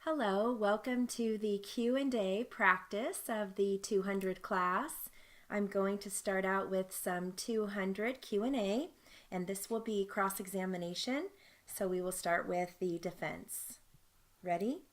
Hello, welcome to the Q&A practice of the 200 class. I'm going to start out with some 200 Q&A, and this will be cross-examination, so we will start with the defense. Ready?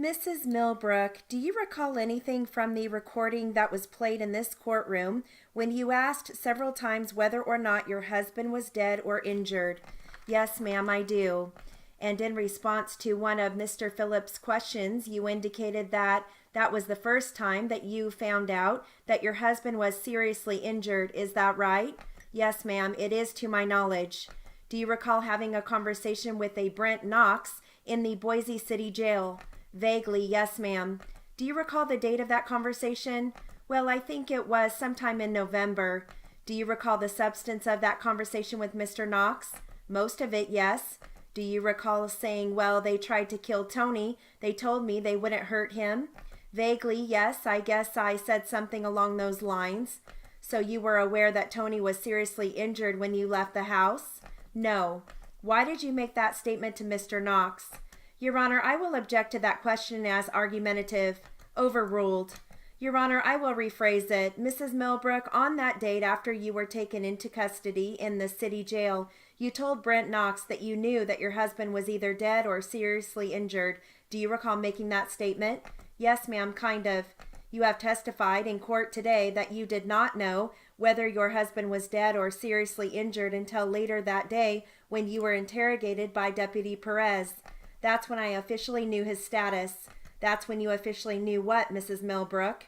Mrs. Millbrook, do you recall anything from the recording that was played in this courtroom when you asked several times whether or not your husband was dead or injured? Yes, ma'am, I do. And in response to one of Mr. Phillips' questions, you indicated that that was the first time that you found out that your husband was seriously injured. Is that right? Yes, ma'am, it is to my knowledge. Do you recall having a conversation with a Brent Knox in the Boise City jail? Vaguely, yes, ma'am. Do you recall the date of that conversation? Well, I think it was sometime in November. Do you recall the substance of that conversation with Mr. Knox? Most of it, yes. Do you recall saying, well, they tried to kill Tony. They told me they wouldn't hurt him? Vaguely, yes. I guess I said something along those lines. So you were aware that Tony was seriously injured when you left the house? No. Why did you make that statement to Mr. Knox? Your Honor, I will object to that question as argumentative. Overruled. Your Honor, I will rephrase it. Mrs. Millbrook, on that date after you were taken into custody in the city jail, you told Brent Knox that you knew that your husband was either dead or seriously injured. Do you recall making that statement? Yes, ma'am, kind of. You have testified in court today that you did not know whether your husband was dead or seriously injured until later that day when you were interrogated by Deputy Perez. That's when I officially knew his status. That's when you officially knew what, Mrs. Millbrook?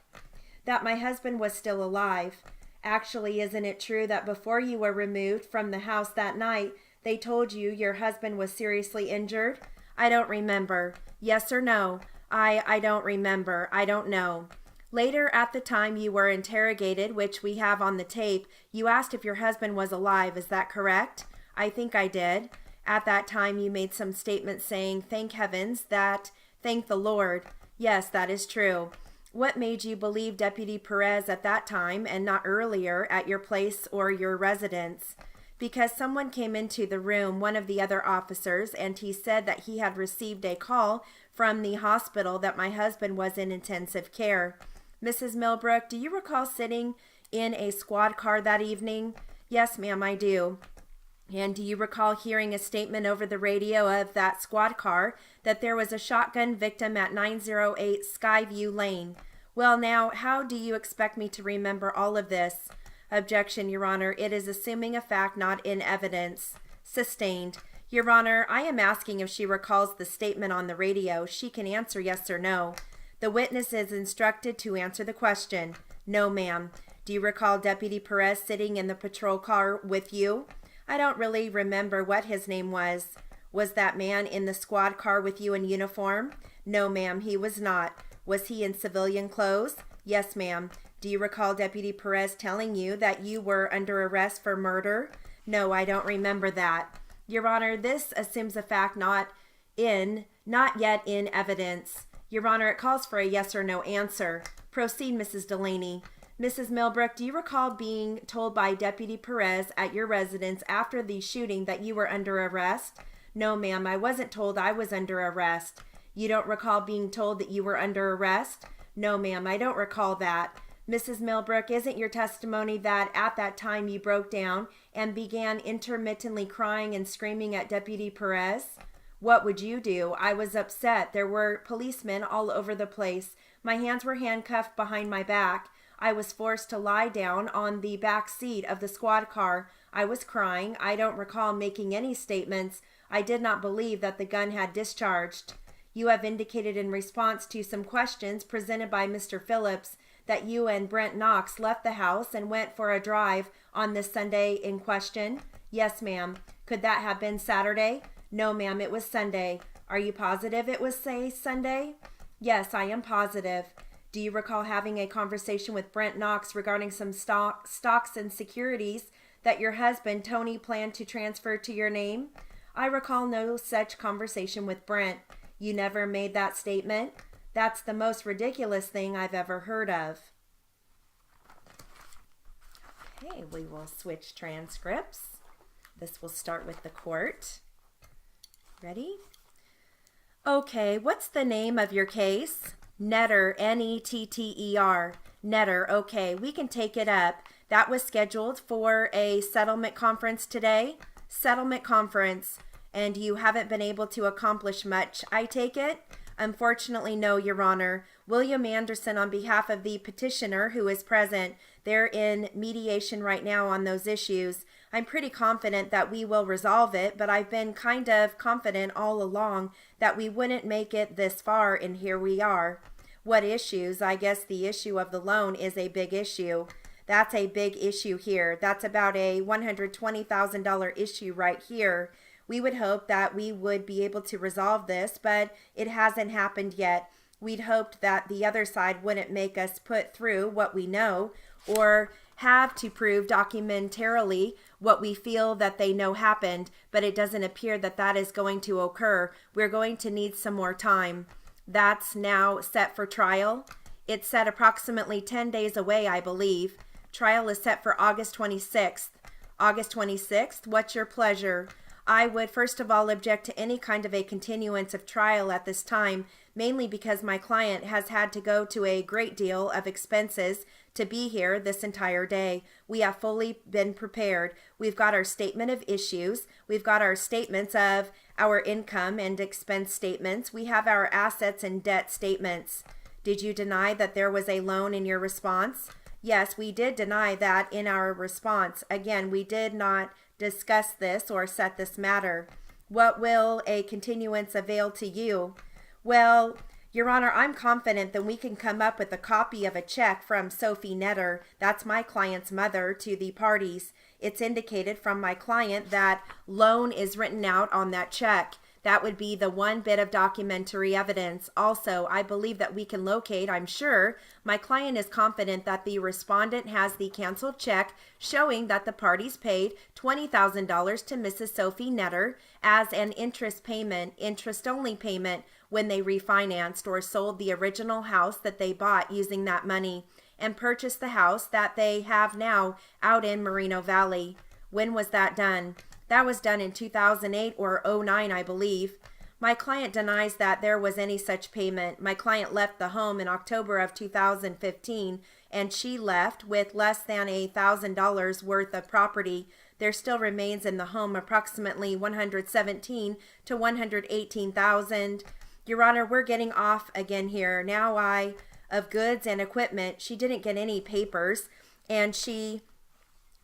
That my husband was still alive. Actually, isn't it true that before you were removed from the house that night, they told you your husband was seriously injured? I don't remember. Yes or no? I don't remember. I don't know. Later, at the time you were interrogated, which we have on the tape, you asked if your husband was alive. Is that correct? I think I did. At that time, you made some statement saying, thank heavens, thank the Lord. Yes, that is true. What made you believe Deputy Perez at that time and not earlier at your place or your residence? Because someone came into the room, one of the other officers, and he said that he had received a call from the hospital that my husband was in intensive care. Mrs. Millbrook, do you recall sitting in a squad car that evening? Yes, ma'am, I do. And do you recall hearing a statement over the radio of that squad car that there was a shotgun victim at 908 Skyview Lane? Well, now, how do you expect me to remember all of this? Objection, Your Honor. It is assuming a fact not in evidence. Sustained. Your Honor, I am asking if she recalls the statement on the radio. She can answer yes or no. The witness is instructed to answer the question. No, ma'am. Do you recall Deputy Perez sitting in the patrol car with you? I don't really remember what his name was. Was that man in the squad car with you in uniform? No, ma'am, he was not. Was he in civilian clothes? Yes, ma'am. Do you recall Deputy Perez telling you that you were under arrest for murder? No, I don't remember that. Your Honor, this assumes a fact not yet in evidence. Your Honor, it calls for a yes or no answer. Proceed, Mrs. Delaney. Mrs. Millbrook, do you recall being told by Deputy Perez at your residence after the shooting that you were under arrest? No, ma'am, I wasn't told I was under arrest. You don't recall being told that you were under arrest? No, ma'am, I don't recall that. Mrs. Millbrook, isn't your testimony that at that time you broke down and began intermittently crying and screaming at Deputy Perez? What would you do? I was upset. There were policemen all over the place. My hands were handcuffed behind my back. I was forced to lie down on the back seat of the squad car. I was crying. I don't recall making any statements. I did not believe that the gun had discharged. You have indicated in response to some questions presented by Mr. Phillips that you and Brent Knox left the house and went for a drive on this Sunday in question. Yes, ma'am. Could that have been Saturday? No, ma'am, it was Sunday. Are you positive it was, say, Sunday? Yes, I am positive. Do you recall having a conversation with Brent Knox regarding some stocks and securities that your husband, Tony, planned to transfer to your name? I recall no such conversation with Brent. You never made that statement? That's the most ridiculous thing I've ever heard of. Okay, we will switch transcripts. This will start with the court. Ready? Okay, what's the name of your case? Netter, Netter. Netter, okay, we can take it up. That was scheduled for a settlement conference today. Settlement conference. And you haven't been able to accomplish much, I take it? Unfortunately, no, Your Honor. William Anderson, on behalf of the petitioner who is present, they're in mediation right now on those issues. I'm pretty confident that we will resolve it, but I've been kind of confident all along that we wouldn't make it this far, and here we are. What issues? I guess the issue of the loan is a big issue. That's a big issue here. That's about a $120,000 issue right here. We would hope that we would be able to resolve this, but it hasn't happened yet. We'd hoped that the other side wouldn't make us put through what we know or have to prove documentarily what we feel that they know happened, but it doesn't appear that that is going to occur. We're going to need some more time. That's now set for trial. It's set approximately 10 days away, I believe. Trial is set for August 26th. August 26th, what's your pleasure? I would first of all object to any kind of a continuance of trial at this time, mainly because my client has had to go to a great deal of expenses to be here this entire day. We have fully been prepared. We've got our statement of issues. We've got our statements of our income and expense statements. We have our assets and debt statements. Did you deny that there was a loan in your response? Yes, we did deny that in our response. Again, we did not discuss this or set this matter. What will a continuance avail to you? Well, Your Honor, I'm confident that we can come up with a copy of a check from Sophie Netter, that's my client's mother, to the parties. It's indicated from my client that loan is written out on that check. That would be the one bit of documentary evidence. Also, I believe that we can locate, I'm sure, my client is confident that the respondent has the canceled check showing that the parties paid $20,000 to Mrs. Sophie Netter as an interest payment, interest-only payment, when they refinanced or sold the original house that they bought using that money and purchased the house that they have now out in Moreno Valley. When was that done? That was done in 2008 or 09, I believe. My client denies that there was any such payment. My client left the home in October of 2015, and she left with less than $1,000 worth of property. There still remains in the home approximately $117,000 to $118,000. Your Honor, we're getting off again here. Now of goods and equipment, she didn't get any papers, and she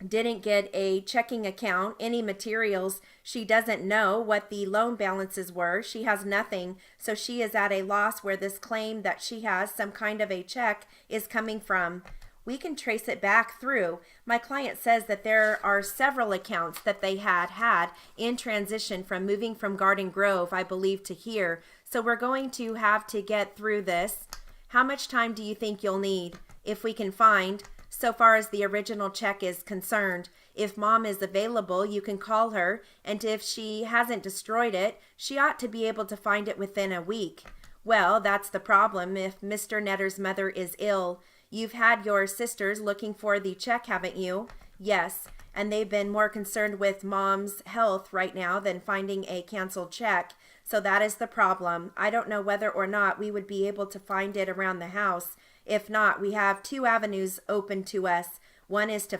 didn't get a checking account, any materials. She doesn't know what the loan balances were. She has nothing. So she is at a loss where this claim that she has some kind of a check is coming from. We can trace it back through. My client says that there are several accounts that they had in transition from moving from Garden Grove, I believe, to here. So we're going to have to get through this. How much time do you think you'll need? If we can find, so far as the original check is concerned. If Mom is available, you can call her, and if she hasn't destroyed it, she ought to be able to find it within a week. Well, that's the problem if Mr. Netter's mother is ill. You've had your sisters looking for the check, haven't you? Yes, and they've been more concerned with Mom's health right now than finding a canceled check. So that is the problem. I don't know whether or not we would be able to find it around the house. If not, we have two avenues open to us. One is to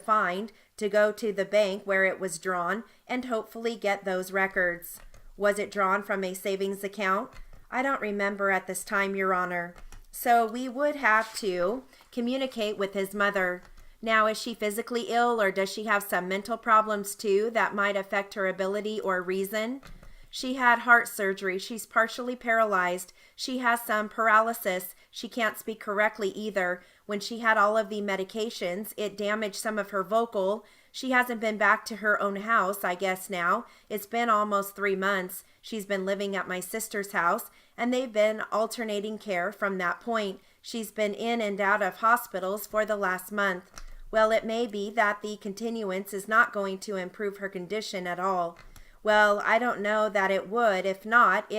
go to the bank where it was drawn, and hopefully get those records. Was it drawn from a savings account? I don't remember at this time, Your Honor. So we would have to communicate with his mother. Now, is she physically ill, or does she have some mental problems too that might affect her ability or reason? She had heart surgery. She's partially paralyzed. She has some paralysis. She can't speak correctly either. When she had all of the medications, it damaged some of her vocal. She hasn't been back to her own house, I guess now. It's been almost 3 months. She's been living at my sister's house, and they've been alternating care from that point. She's been in and out of hospitals for the last month. Well, it may be that the continuance is not going to improve her condition at all. Well, I don't know that it would. If not,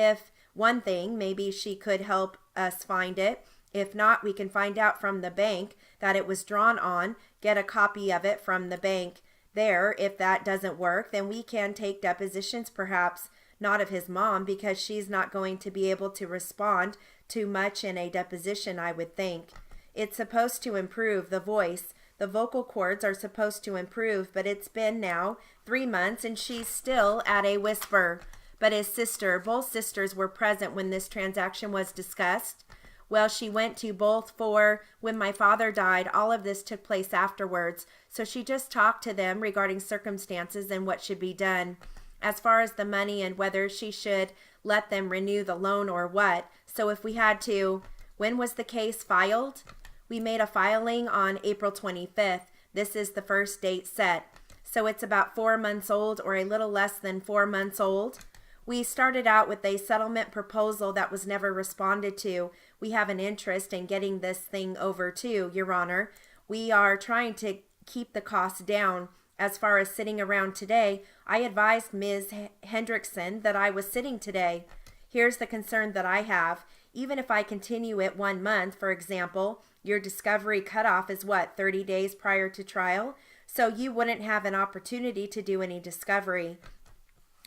one thing, maybe she could help us find it. If not, we can find out from the bank that it was drawn on, get a copy of it from the bank there. If that doesn't work, then we can take depositions perhaps. not of his mom, because she's not going to be able to respond too much in a deposition, I would think. It's supposed to improve the voice. The vocal cords are supposed to improve, but it's been now 3 months and she's still at a whisper. But his sister, both sisters were present when this transaction was discussed. Well, she went to both for when my father died. All of this took place afterwards. So she just talked to them regarding circumstances and what should be done as far as the money and whether she should let them renew the loan or what. So if we had to, when was the case filed? We made a filing on April 25th. This is the first date set. So it's about 4 months old, or a little less than 4 months old. We started out with a settlement proposal that was never responded to. We have an interest in getting this thing over too, Your Honor. We are trying to keep the costs down. As far as sitting around today, I advised Ms. Hendrickson that I was sitting today. Here's the concern that I have. Even if I continue it 1 month, for example, your discovery cutoff is what, 30 days prior to trial? So you wouldn't have an opportunity to do any discovery.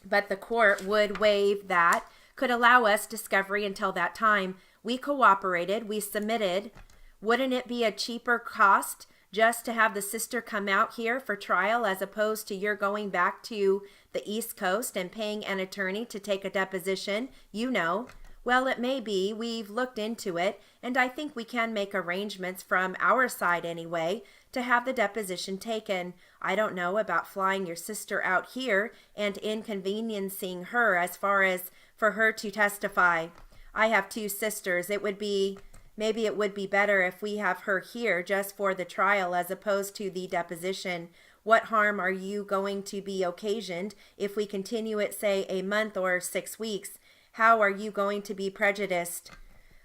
But the court would waive that, could allow us discovery until that time. We cooperated, we submitted. Wouldn't it be a cheaper cost just to have the sister come out here for trial as opposed to you're going back to the East Coast and paying an attorney to take a deposition? You know. Well, it may be. We've looked into it, and I think we can make arrangements from our side anyway to have the deposition taken. I don't know about flying your sister out here and inconveniencing her as far as for her to testify. I have 2 sisters. Maybe it would be better if we have her here just for the trial as opposed to the deposition. What harm are you going to be occasioned if we continue it, say, a month or 6 weeks? How are you going to be prejudiced?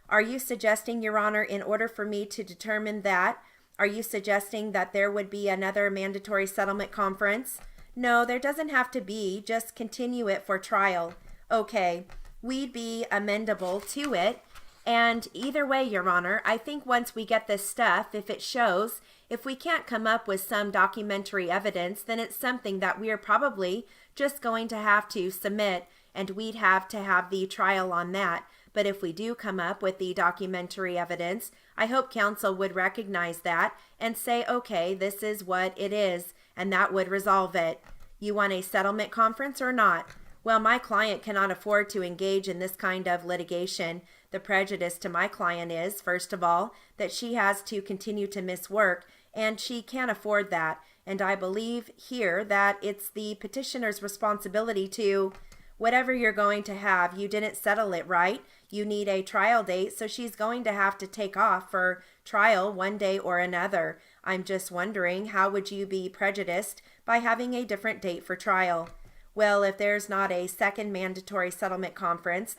Are you suggesting, Your Honor, in order for me to determine that, are you suggesting that there would be another mandatory settlement conference? No, there doesn't have to be. Just continue it for trial. Okay, we'd be amendable to it. And either way, Your Honor, I think once we get this stuff, if it shows, if we can't come up with some documentary evidence, then it's something that we are probably just going to have to submit, and we'd have to have the trial on that. But if we do come up with the documentary evidence, I hope counsel would recognize that and say, okay, this is what it is, and that would resolve it. You want a settlement conference or not? Well, my client cannot afford to engage in this kind of litigation. The prejudice to my client is, first of all, that she has to continue to miss work, and she can't afford that. And I believe here that it's the petitioner's responsibility to, whatever you're going to have, you didn't settle it right. You need a trial date, so she's going to have to take off for trial one day or another. I'm just wondering, how would you be prejudiced by having a different date for trial? Well, if there's not a second mandatory settlement conference,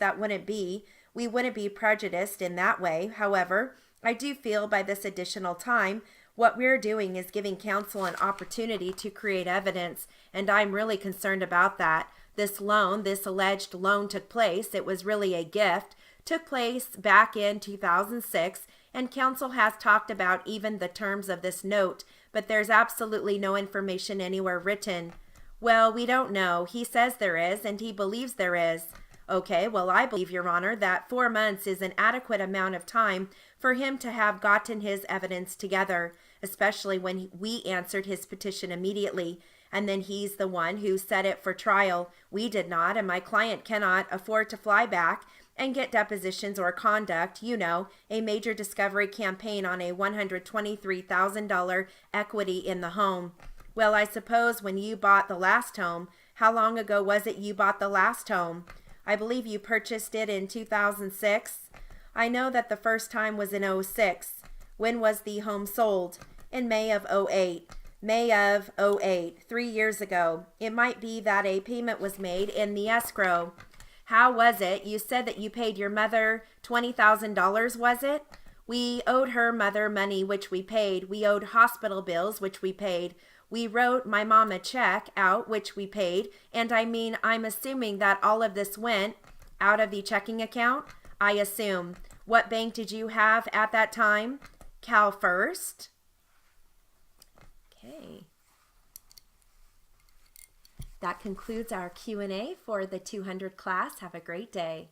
we wouldn't be prejudiced in that way. However, I do feel by this additional time, what we're doing is giving counsel an opportunity to create evidence, and I'm really concerned about that. This alleged loan took place, it was really a gift, took place back in 2006, and counsel has talked about even the terms of this note, but there's absolutely no information anywhere written. Well, we don't know. He says there is, and he believes there is. Okay, well, I believe, Your Honor, that 4 months is an adequate amount of time for him to have gotten his evidence together, especially when we answered his petition immediately. And then he's the one who set it for trial. We did not, and my client cannot afford to fly back and get depositions or conduct, a major discovery campaign on a $123,000 equity in the home. Well, I suppose when you bought the last home, how long ago was it you bought the last home? I believe you purchased it in 2006. I know that the first time was in 06. When was the home sold? In May of 08. May of 08, 3 years ago. It might be that a payment was made in the escrow. How was it? You said that you paid your mother $20,000, was it? We owed her mother money, which we paid. We owed hospital bills, which we paid. We wrote my mom a check out, which we paid. And I'm assuming that all of this went out of the checking account. I assume. What bank did you have at that time? Cal First. Okay. That concludes our Q&A for the 200 class. Have a great day.